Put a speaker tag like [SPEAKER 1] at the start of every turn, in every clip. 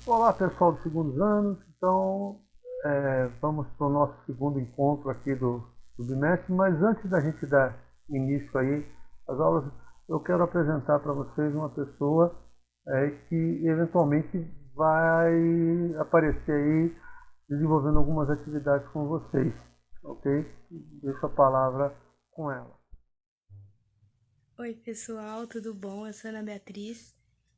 [SPEAKER 1] Olá pessoal dos segundos anos, então vamos para o nosso segundo encontro aqui do bimestre, mas antes da gente dar início aí às aulas, eu quero apresentar para vocês uma pessoa que eventualmente vai aparecer aí desenvolvendo algumas atividades com vocês, ok? Deixo a palavra com ela.
[SPEAKER 2] Oi, pessoal, tudo bom? Eu sou Ana Beatriz.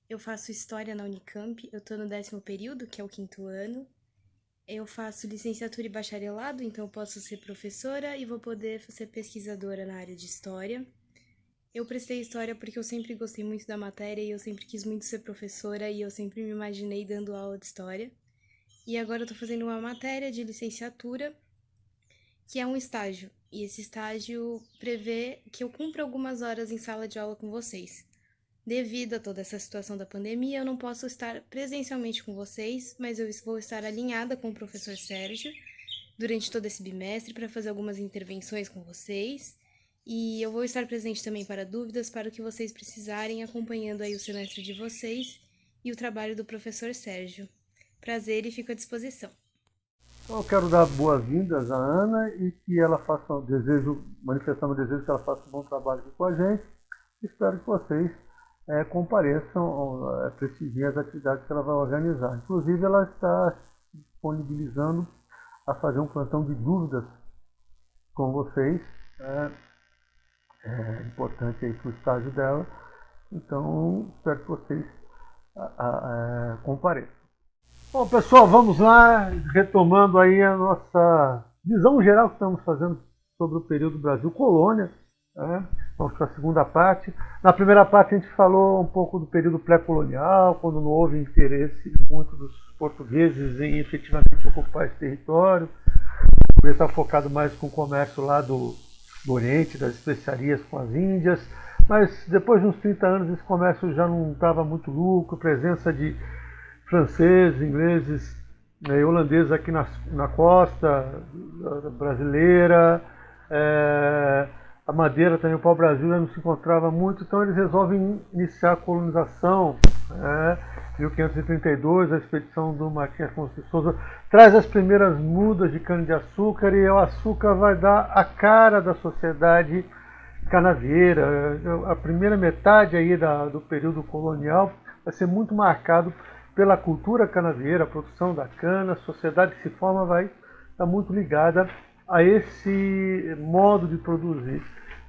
[SPEAKER 2] Eu faço História na Unicamp. Eu tô no 10º período, que é o 5º ano. Eu faço licenciatura e bacharelado, então eu posso ser professora e vou poder ser pesquisadora na área de História. Eu prestei História porque eu sempre gostei muito da matéria e eu sempre quis muito ser professora e eu sempre me imaginei dando aula de História. E agora eu tô fazendo uma matéria de licenciatura, que é um estágio. E esse estágio prevê que eu cumpra algumas horas em sala de aula com vocês. Devido a toda essa situação da pandemia, eu não posso estar presencialmente com vocês, mas eu vou estar alinhada com o professor Sérgio durante todo esse bimestre para fazer algumas intervenções com vocês. E eu vou estar presente também para dúvidas, para o que vocês precisarem, acompanhando aí o semestre de vocês e o trabalho do professor Sérgio. Prazer e fico à disposição.
[SPEAKER 1] Então, eu quero dar boas-vindas à Ana e que ela faça um desejo, manifestar meu desejo que ela faça um bom trabalho aqui com a gente. Espero que vocês compareçam, prestigiem as atividades que ela vai organizar. Inclusive, ela está disponibilizando a fazer um plantão de dúvidas com vocês. É importante aí para o estágio dela. Então, espero que vocês compareçam. Bom, pessoal, vamos lá, retomando aí a nossa visão geral que estamos fazendo sobre o período Brasil-Colônia. Vamos para a segunda parte. Na primeira parte a gente falou um pouco do período pré-colonial, quando não houve interesse muito dos portugueses em efetivamente ocupar esse território. Ele está focado mais com o comércio lá do Oriente, das especiarias com as Índias. Mas depois de uns 30 anos esse comércio já não estava muito lucro, presença de franceses, ingleses e holandeses aqui na costa brasileira. A madeira também, o pau-brasil não se encontrava muito, então eles resolvem iniciar a colonização. 1532, a expedição do Martim Afonso de Souza traz as primeiras mudas de cana-de-açúcar e o açúcar vai dar a cara da sociedade canavieira. A primeira metade aí do período colonial vai ser muito marcado pela cultura canavieira, a produção da cana, a sociedade que se forma vai estar muito ligada a esse modo de produzir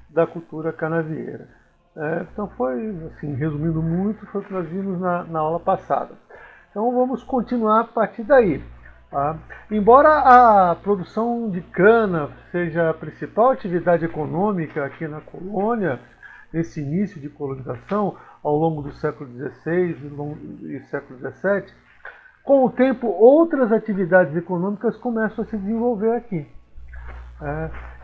[SPEAKER 1] da cultura canavieira. Então foi, assim, resumindo muito, foi o que nós vimos na aula passada. Então vamos continuar a partir daí. Tá? Embora a produção de cana seja a principal atividade econômica aqui na colônia, nesse início de colonização, ao longo do século XVI e século XVII, com o tempo outras atividades econômicas começam a se desenvolver aqui.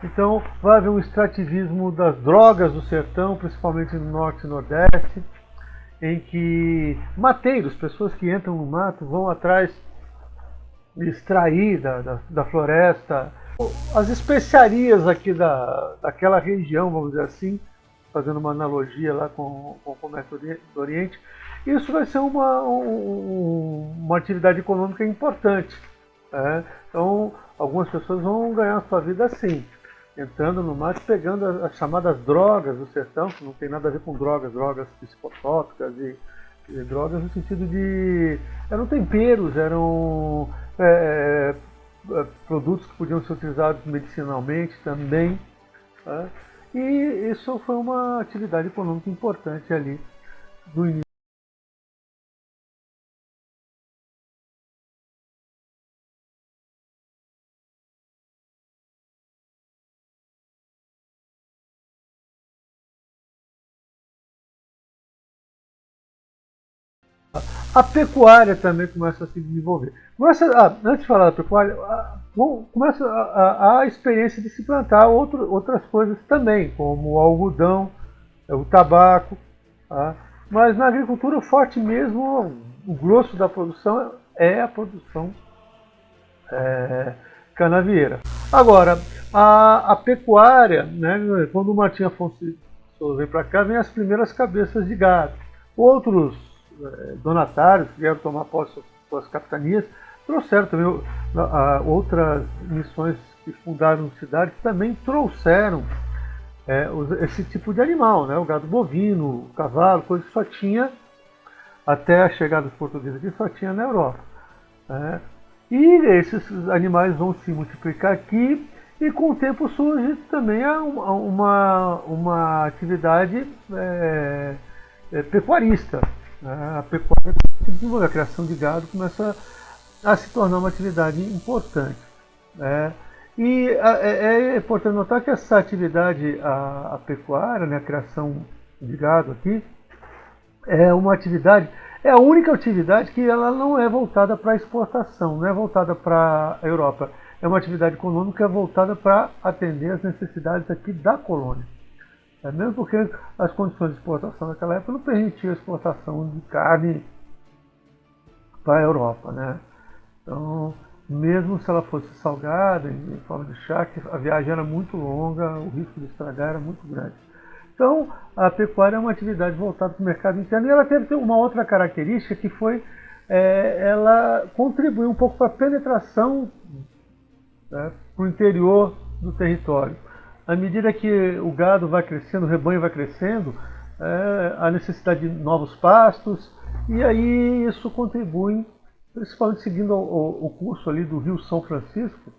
[SPEAKER 1] Então vai haver um extrativismo das drogas do sertão, principalmente no norte e nordeste, em que mateiros, pessoas que entram no mato, vão atrás de extrair da floresta as especiarias aqui daquela região, vamos dizer assim, fazendo uma analogia lá com o comércio do Oriente. Isso vai ser uma atividade econômica importante. Então, algumas pessoas vão ganhar a sua vida assim, entrando no mato, pegando as chamadas drogas do sertão, que não tem nada a ver com drogas psicotrópicas e drogas no sentido de... eram temperos, eram produtos que podiam ser utilizados medicinalmente também. E isso foi uma atividade econômica importante ali do início. A pecuária também começa a se desenvolver. Antes de falar da pecuária, começa a experiência de se plantar outras coisas também, como o algodão, o tabaco. Tá? Mas na agricultura, o forte mesmo, o grosso da produção é a produção canavieira. Agora, a pecuária, né, quando o Martim Afonso vem para cá, vem as primeiras cabeças de gado. Outros donatários que vieram tomar posse suas capitanias, trouxeram também outras missões que fundaram cidades, também trouxeram esse tipo de animal, né? O gado bovino, o cavalo, coisa que só tinha, até a chegada dos portugueses aqui, só tinha na Europa. Né? E esses animais vão se multiplicar aqui, e com o tempo surge também uma atividade pecuarista. Né? A pecuária, a criação de gado começa a se tornar uma atividade importante. Né? E é importante notar que essa atividade, a pecuária, né, a criação de gado aqui, é uma atividade, é a única atividade que ela não é voltada para exportação, não é voltada para a Europa. É uma atividade econômica voltada para atender as necessidades aqui da colônia. Mesmo porque as condições de exportação naquela época não permitiam a exportação de carne para a Europa. Né? Então, mesmo se ela fosse salgada, em forma de charque, a viagem era muito longa, o risco de estragar era muito grande. Então, a pecuária é uma atividade voltada para o mercado interno, e ela teve uma outra característica que foi, ela contribuiu um pouco para a penetração, né, para o interior do território. À medida que o gado vai crescendo, o rebanho vai crescendo, a necessidade de novos pastos, e aí isso contribui, principalmente seguindo o curso ali do Rio São Francisco,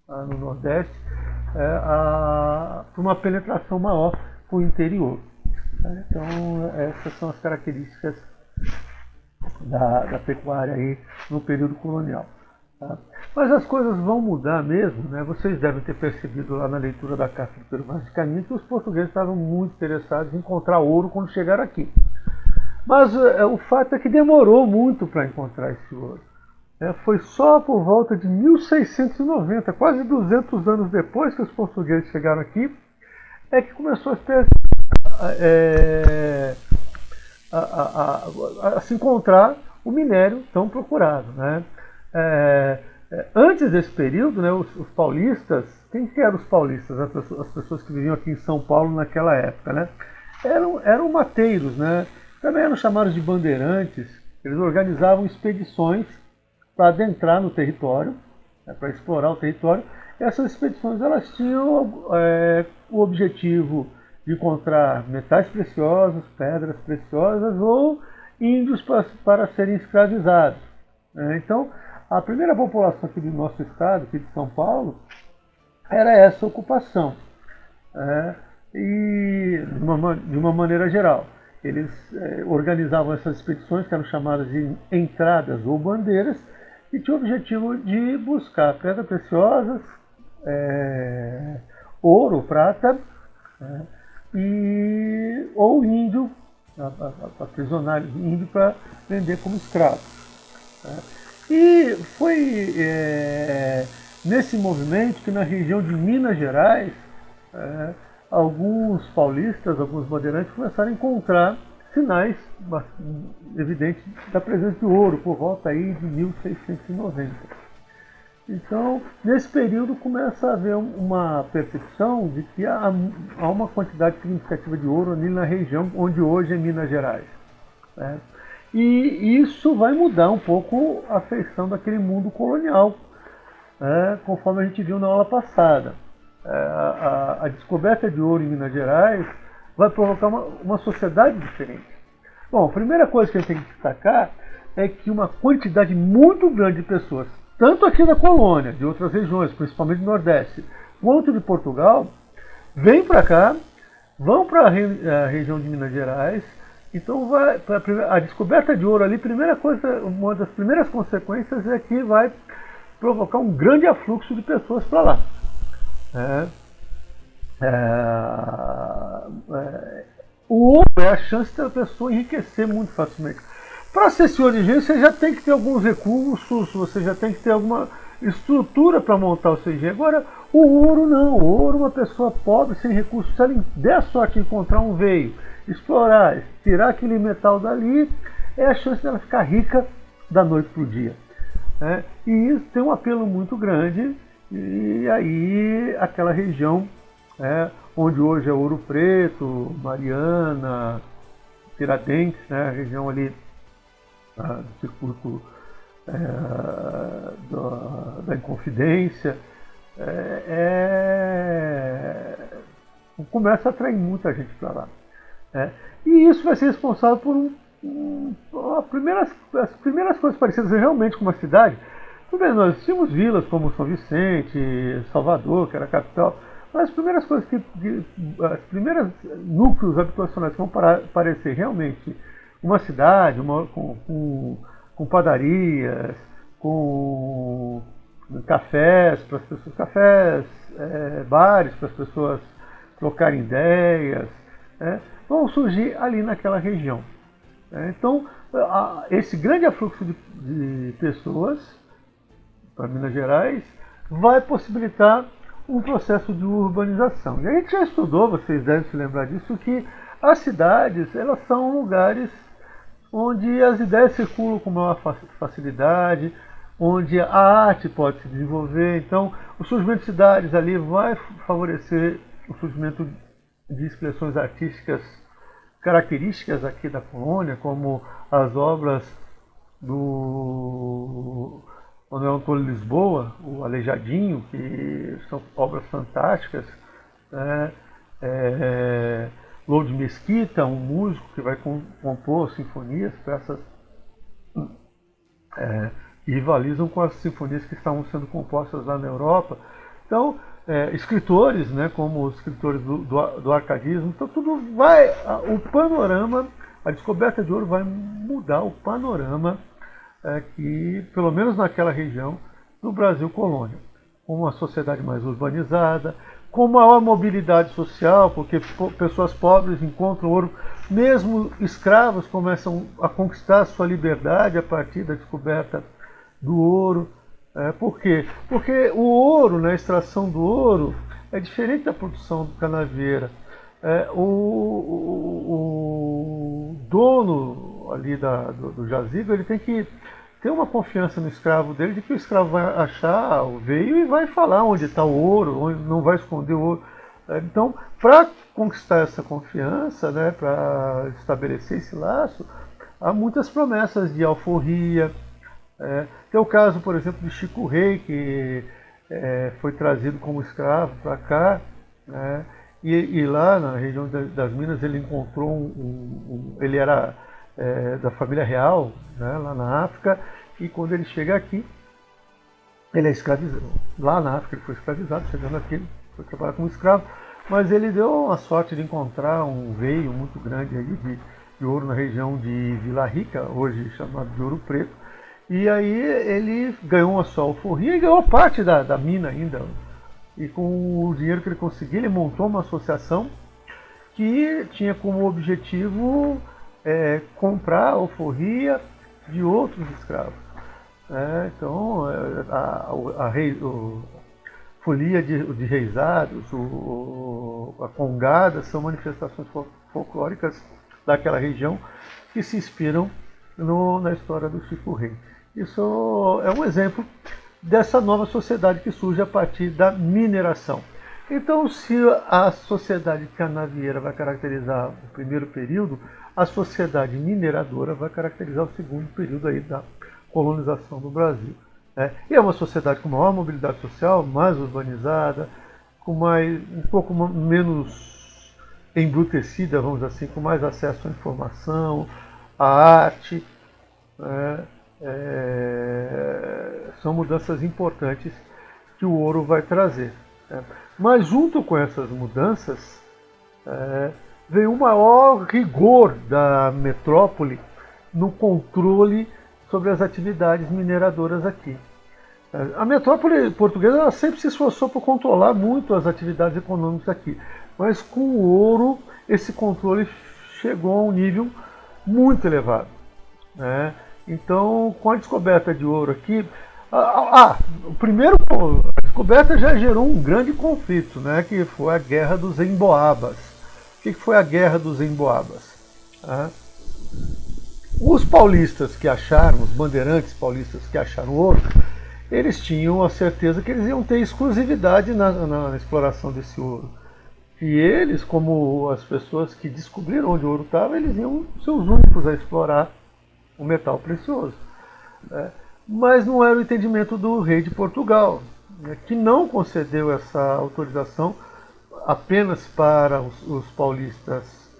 [SPEAKER 1] no Nordeste, para uma penetração maior para o interior. Então, essas são as características da pecuária aí no período colonial. Tá? Mas as coisas vão mudar mesmo, né? Vocês devem ter percebido lá na leitura da Carta do Peru Vaz de Caminha que os portugueses estavam muito interessados em encontrar ouro quando chegaram aqui. Mas o fato é que demorou muito para encontrar esse ouro. Foi só por volta de 1690, quase 200 anos depois que os portugueses chegaram aqui, que começou a se encontrar o minério tão procurado. Né? Antes desse período, né, os paulistas, quem que eram os paulistas? As pessoas que viviam aqui em São Paulo naquela época, né? Eram mateiros, né? Também eram chamados de bandeirantes. Eles organizavam expedições para adentrar no território, né, para explorar o território. Essas expedições elas tinham o objetivo de encontrar metais preciosos, pedras preciosas ou índios para serem escravizados. Então, a primeira população aqui do nosso estado, aqui de São Paulo, era essa ocupação. E de uma maneira geral, eles organizavam essas expedições, que eram chamadas de entradas ou bandeiras, e tinham o objetivo de buscar pedras preciosas, ouro, prata, ou índio, aprisionar índio para vender como escravo. E foi nesse movimento que na região de Minas Gerais, alguns paulistas, alguns bandeirantes começaram a encontrar sinais evidentes da presença de ouro, por volta aí de 1690. Então, nesse período começa a haver uma percepção de que há uma quantidade significativa de ouro ali na região onde hoje é Minas Gerais. E isso vai mudar um pouco a feição daquele mundo colonial, conforme a gente viu na aula passada. A descoberta de ouro em Minas Gerais vai provocar uma sociedade diferente. Bom, a primeira coisa que a gente tem que destacar é que uma quantidade muito grande de pessoas, tanto aqui da colônia, de outras regiões, principalmente do Nordeste, quanto de Portugal, vêm para cá, vão para a região de Minas Gerais. Então, a descoberta de ouro ali, uma das primeiras consequências é que vai provocar um grande afluxo de pessoas para lá. O ouro é a chance da pessoa enriquecer muito facilmente. Para ser senhor de engenho, você já tem que ter alguns recursos, você já tem que ter alguma estrutura para montar o seu engenho. Agora, o ouro não. O ouro, uma pessoa pobre, sem recursos, se ela der sorte de encontrar um veio, explorar, tirar aquele metal dali, é a chance dela ficar rica da noite para o dia. E isso tem um apelo muito grande, e aí aquela região onde hoje é Ouro Preto, Mariana, Tiradentes, a região ali do circuito da Inconfidência, começa a atrair muita gente para lá. E isso vai ser responsável por as primeiras coisas parecidas realmente com uma cidade. Tudo bem, nós tínhamos vilas como São Vicente, Salvador, que era a capital, mas as primeiras coisas as primeiras núcleos habitacionais que vão parecer realmente uma cidade, com padarias, com cafés para as pessoas, bares para as pessoas trocarem ideias, vão surgir ali naquela região. Então, esse grande afluxo de pessoas para Minas Gerais vai possibilitar um processo de urbanização. E a gente já estudou, vocês devem se lembrar disso, que as cidades, elas são lugares onde as ideias circulam com maior facilidade, onde a arte pode se desenvolver. Então, o surgimento de cidades ali vai favorecer o surgimento de expressões artísticas características aqui da colônia, como as obras do Manuel Antônio Lisboa, o Aleijadinho, que são obras fantásticas. Lourdes Mesquita, um músico que vai compor sinfonias, peças que rivalizam com as sinfonias que estavam sendo compostas lá na Europa. Então, escritores, como os escritores do arcadismo, então tudo o panorama, a descoberta de ouro vai mudar o panorama que, pelo menos naquela região, do Brasil colônia, com uma sociedade mais urbanizada, com maior mobilidade social, porque pessoas pobres encontram ouro, mesmo escravos começam a conquistar sua liberdade a partir da descoberta do ouro. Por quê? Porque o ouro, a extração do ouro, é diferente da produção do canavieira. O dono ali do jazigo, ele tem que ter uma confiança no escravo dele, de que o escravo vai achar o veio e vai falar onde está o ouro, onde não vai esconder o ouro. Então, para conquistar essa confiança, para estabelecer esse laço, há muitas promessas de alforria. Tem o caso, por exemplo, de Chico Rei, que foi trazido como escravo para cá, e lá na região das Minas ele encontrou ele era da família real, lá na África, e quando ele chega aqui, ele é escravizado. Lá na África ele foi escravizado, chegando aqui ele foi trabalhar como escravo, mas ele deu a sorte de encontrar um veio muito grande aí de ouro na região de Vila Rica, hoje chamado de Ouro Preto, e aí ele ganhou uma só alforria e ganhou parte da mina ainda. E com o dinheiro que ele conseguiu, ele montou uma associação que tinha como objetivo comprar a alforria de outros escravos. Então, a folia de reisados, a congada, são manifestações folclóricas daquela região que se inspiram na história do Chico Rei. Isso é um exemplo dessa nova sociedade que surge a partir da mineração. Então, se a sociedade canavieira vai caracterizar o primeiro período, a sociedade mineradora vai caracterizar o segundo período aí da colonização do Brasil. E é uma sociedade com maior mobilidade social, mais urbanizada, um pouco menos embrutecida, vamos dizer assim, com mais acesso à informação, à arte. São mudanças importantes que o ouro vai trazer. Mas junto com essas mudanças, vem um maior rigor da metrópole no controle sobre as atividades mineradoras aqui. A metrópole portuguesa ela sempre se esforçou por controlar muito as atividades econômicas aqui, mas com o ouro esse controle chegou a um nível muito elevado. Então, com a descoberta de ouro aqui, a descoberta já gerou um grande conflito, que foi a Guerra dos Emboabas. O que foi a Guerra dos Emboabas? Os paulistas que acharam, os bandeirantes paulistas que acharam ouro, eles tinham a certeza que eles iam ter exclusividade na exploração desse ouro. E eles, como as pessoas que descobriram onde o ouro estava, eles iam ser os únicos a explorar o metal precioso. mas não era o entendimento do rei de Portugal, né, que não concedeu essa autorização apenas para os paulistas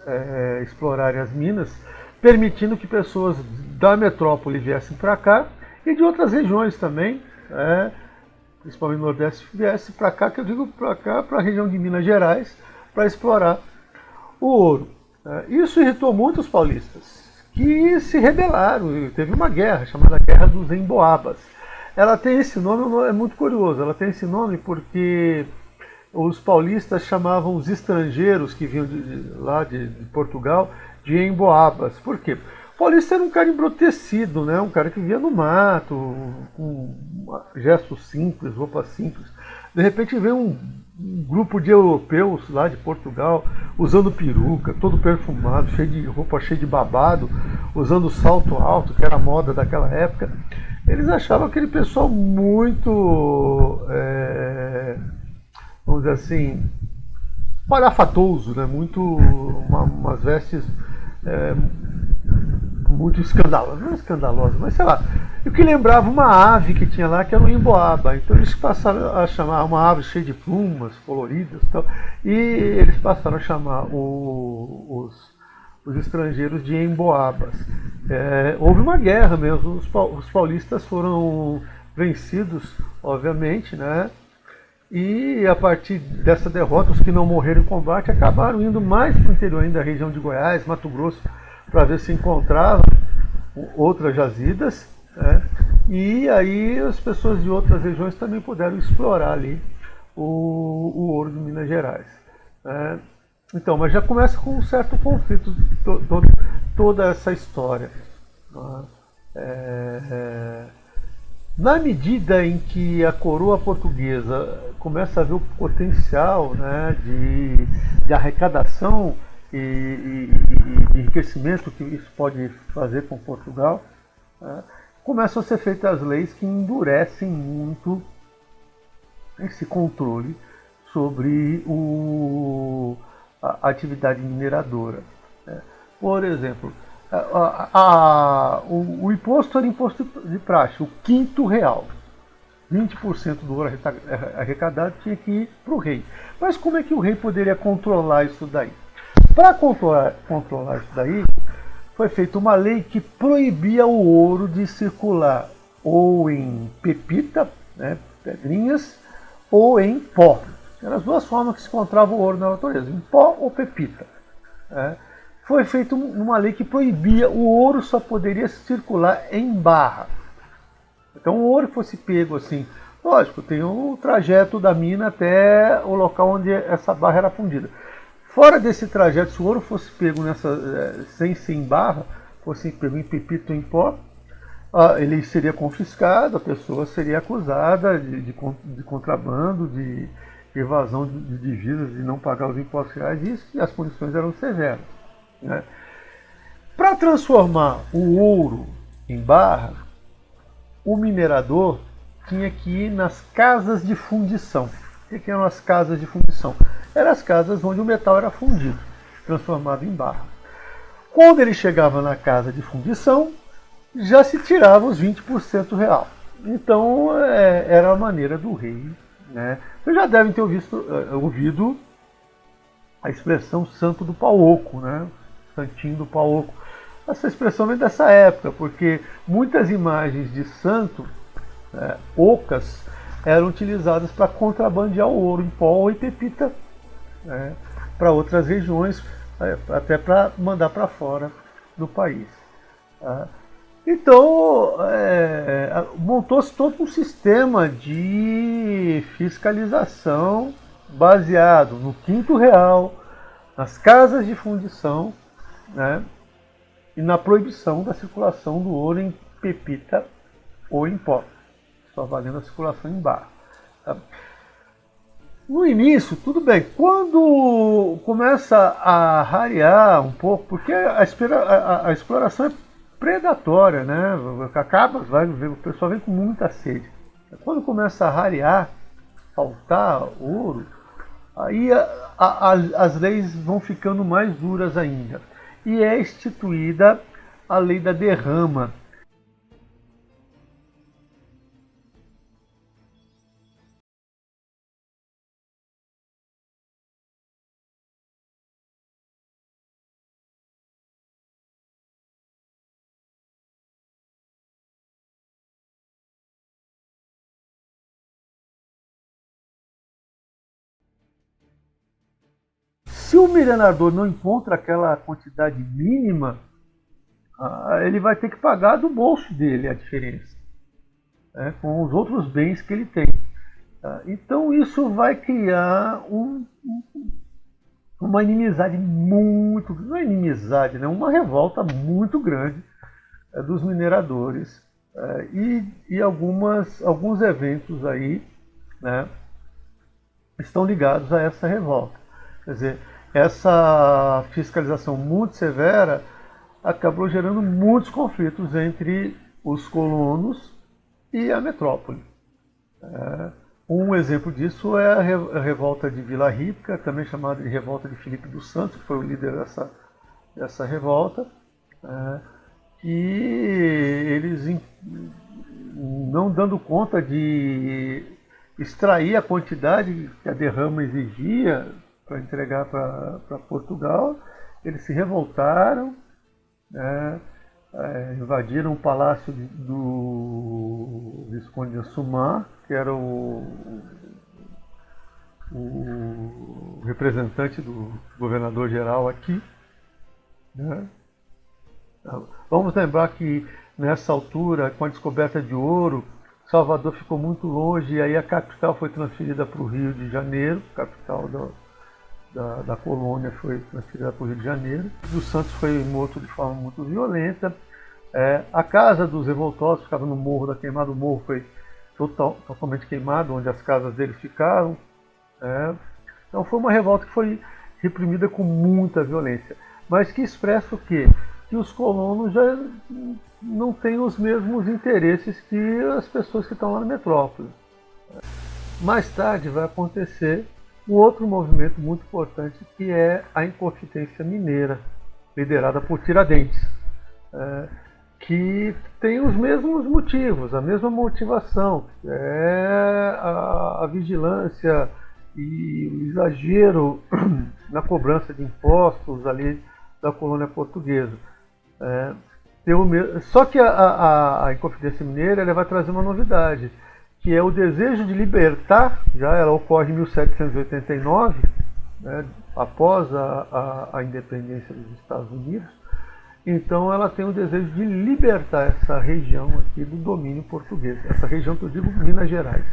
[SPEAKER 1] explorarem as minas, permitindo que pessoas da metrópole viessem para cá e de outras regiões também, principalmente no Nordeste, viessem para cá, que eu digo para cá, para a região de Minas Gerais, para explorar o ouro. Isso irritou muito os paulistas, que se rebelaram. Teve uma guerra chamada Guerra dos Emboabas. Ela tem esse nome, é muito curioso, ela tem esse nome porque os paulistas chamavam os estrangeiros que vinham lá de Portugal de emboabas. Por quê? O paulista era um cara embrutecido, né? Um cara que vivia no mato, com gestos simples, roupas simples. De repente veio um grupo de europeus lá de Portugal, usando peruca, todo perfumado, cheio de roupa, cheio de babado, usando salto alto, que era a moda daquela época. Eles achavam aquele pessoal muito, vamos dizer assim, palhafatoso, né? Muito, umas vestes muito escandalosas, não escandalosas, mas sei lá, o que lembrava uma ave que tinha lá, que era um emboaba. Então eles passaram a chamar uma ave cheia de plumas coloridas e tal, e eles passaram a chamar os estrangeiros de emboabas. Houve uma guerra mesmo, os paulistas foram vencidos, obviamente, né? E a partir dessa derrota, os que não morreram em combate acabaram indo mais para o interior ainda, da região de Goiás, Mato Grosso, para ver se encontravam outras jazidas, né? E aí as pessoas de outras regiões também puderam explorar ali o ouro de Minas Gerais. Então, mas já começa com um certo conflito toda essa história. Na medida em que a coroa portuguesa começa a ver o potencial, né, de arrecadação e de enriquecimento que isso pode fazer com Portugal, começam a ser feitas leis que endurecem muito esse controle sobre a atividade mineradora. Por exemplo, o imposto era imposto de praxe, o quinto real. 20% do ouro arrecadado tinha que ir para o rei. Mas como é que o rei poderia controlar isso daí? Para controlar isso daí, foi feita uma lei que proibia o ouro de circular ou em pepita, né, pedrinhas, ou em pó. Eram as duas formas que se encontrava o ouro na natureza, em pó ou pepita. Foi feita uma lei que proibia, o ouro só poderia circular em barra. Então o ouro que fosse pego assim, lógico, tem o trajeto da mina até o local onde essa barra era fundida. Fora desse trajeto, se o ouro fosse pego sem ser em barra, fosse pego em pepita ou em pó, ele seria confiscado, a pessoa seria acusada de contrabando, de evasão de divisas, de não pagar os impostos reais, e as punições eram severas. Para transformar o ouro em barra, o minerador tinha que ir nas casas de fundição. O que eram as casas de fundição? Eram as casas onde o metal era fundido, transformado em barra. Quando ele chegava na casa de fundição, já se tirava os 20% real. Então era a maneira do rei. Né? Vocês já devem ter ouvido a expressão santo do pau oco, né? Santinho do pau oco. Essa expressão vem dessa época, porque muitas imagens de santo ocas eram utilizadas para contrabandear o ouro em pó ou em pepita, para outras regiões, até para mandar para fora do país. Então, montou-se todo um sistema de fiscalização baseado no quinto real, nas casas de fundição, né, e na proibição da circulação do ouro em pepita ou em pó, só valendo a circulação em barra. No início, tudo bem. Quando começa a rarear um pouco, porque a exploração é predatória, né? O pessoal vem com muita sede. Quando começa a rarear, faltar ouro, aí as leis vão ficando mais duras ainda. E é instituída a lei da derrama. se o minerador não encontra aquela quantidade mínima, ele vai ter que pagar do bolso dele a diferença, né, com os outros bens que ele tem. Então isso vai criar uma inimizade muito, não é inimizade, né, uma revolta muito grande dos mineradores, e alguns eventos aí, né, estão ligados a essa revolta. Quer dizer, essa fiscalização muito severa acabou gerando muitos conflitos entre os colonos e a metrópole. Um exemplo disso é a revolta de Vila Rica, também chamada de revolta de Filipe dos Santos, que foi o líder dessa revolta, que eles, não dando conta de extrair a quantidade que a derrama exigia para entregar para Portugal, eles se revoltaram, né, invadiram o palácio do Visconde de Assumar, que era o representante do governador-geral aqui, né? Vamos lembrar que nessa altura, com a descoberta de ouro, Salvador ficou muito longe e aí a capital foi transferida para o Rio de Janeiro, capital da colônia foi transferida para o Rio de Janeiro. Dos Santos foi morto de forma muito violenta. A casa dos revoltosos ficava no Morro da Queimada, o morro foi totalmente queimado, onde as casas deles ficaram. Então foi uma revolta que foi reprimida com muita violência, mas que expressa o quê? Que os colonos já não têm os mesmos interesses que as pessoas que estão lá na metrópole. Mais tarde vai acontecer um outro movimento muito importante, que é a Inconfidência Mineira, liderada por Tiradentes, que tem os mesmos motivos, a mesma motivação, a vigilância e o exagero na cobrança de impostos ali da colônia portuguesa. Só que a Inconfidência Mineira ela vai trazer uma novidade, que é o desejo de libertar. Já ela ocorre em 1789, né, após a independência dos Estados Unidos. Então ela tem o desejo de libertar essa região aqui do domínio português. Essa região que eu digo, Minas Gerais.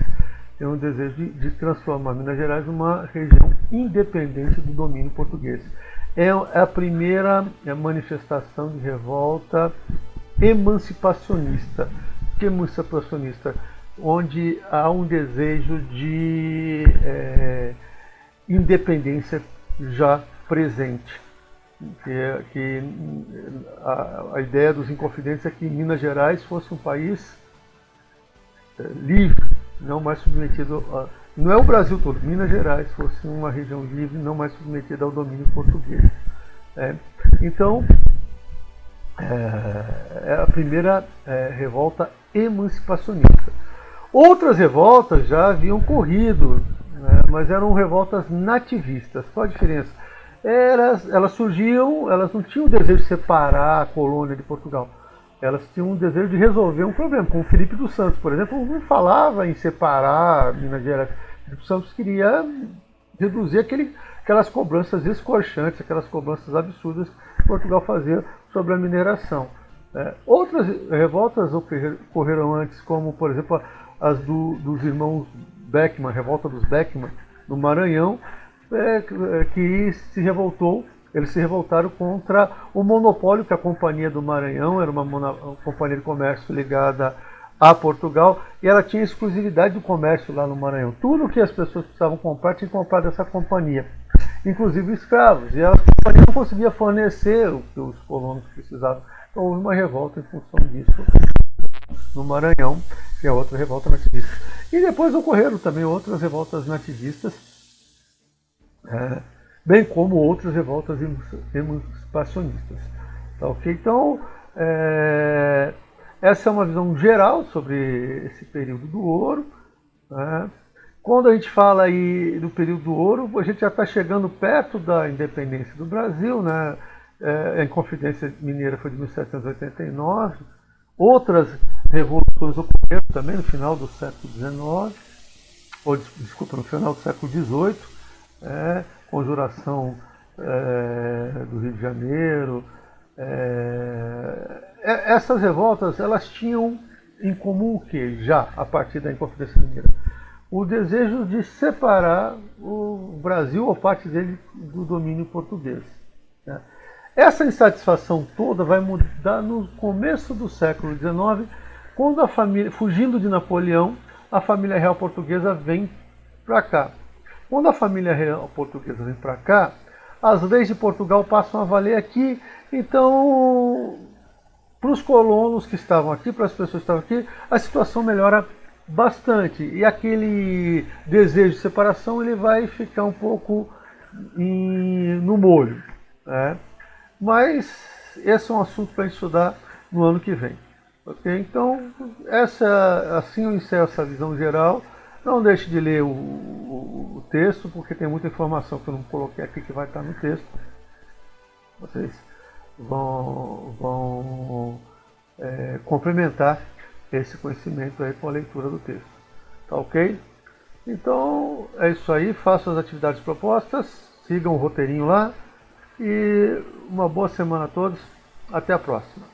[SPEAKER 1] Tem o desejo de transformar Minas Gerais numa região independente do domínio português. É a primeira manifestação de revolta emancipacionista. Que emancipacionista? Onde há um desejo de independência já presente. Que a ideia dos Inconfidentes é que Minas Gerais fosse um país livre, não mais submetido não é o Brasil todo, Minas Gerais fosse uma região livre, não mais submetida ao domínio português. Então, é a primeira revolta emancipacionista. Outras revoltas já haviam ocorrido, né, mas eram revoltas nativistas. Qual a diferença? Elas surgiam, elas não tinham o desejo de separar a colônia de Portugal. Elas tinham um desejo de resolver um problema, como Filipe dos Santos, por exemplo, não falava em separar Minas Gerais. Filipe dos Santos queria reduzir aquelas cobranças escorchantes, aquelas cobranças absurdas que Portugal fazia sobre a mineração. Outras revoltas ocorreram antes, como, por exemplo, as dos irmãos Beckman, a revolta dos Beckman, no Maranhão, que eles se revoltaram contra o monopólio que a Companhia do Maranhão, era uma companhia de comércio ligada a Portugal, e ela tinha exclusividade do comércio lá no Maranhão. Tudo que as pessoas precisavam comprar, tinha que comprar dessa companhia, inclusive escravos, e a companhia não conseguia fornecer o que os colonos precisavam. Então houve uma revolta em função disso no Maranhão, que é outra revolta nativista. E depois ocorreram também outras revoltas nativistas, bem como outras revoltas emancipacionistas. Tá, okay? Então, essa é uma visão geral sobre esse período do ouro. Quando a gente fala aí do período do ouro, a gente já está chegando perto da independência do Brasil, né? A Inconfidência Mineira foi de 1789. Outras revoluções ocorreram também no final do século XIX, no final do século XVIII. Conjuração do Rio de Janeiro. Essas revoltas, elas tinham em comum o que já a partir da Inconfidência Mineira? O desejo de separar o Brasil ou parte dele do domínio português, né? Essa insatisfação toda vai mudar no começo do século XIX, quando a família, fugindo de Napoleão, a família real portuguesa vem para cá. Quando a família real portuguesa vem para cá, as leis de Portugal passam a valer aqui. Então, para os colonos que estavam aqui, para as pessoas que estavam aqui, a situação melhora bastante. E aquele desejo de separação ele vai ficar um pouco no molho, né? Mas esse é um assunto para estudar no ano que vem. Okay? Então, assim eu encerro essa visão geral. Não deixe de ler o texto, porque tem muita informação que eu não coloquei aqui que vai estar no texto. Vocês vão complementar esse conhecimento aí com a leitura do texto. Tá ok? Então, é isso aí. Façam as atividades propostas, sigam o roteirinho lá. E uma boa semana a todos. Até a próxima.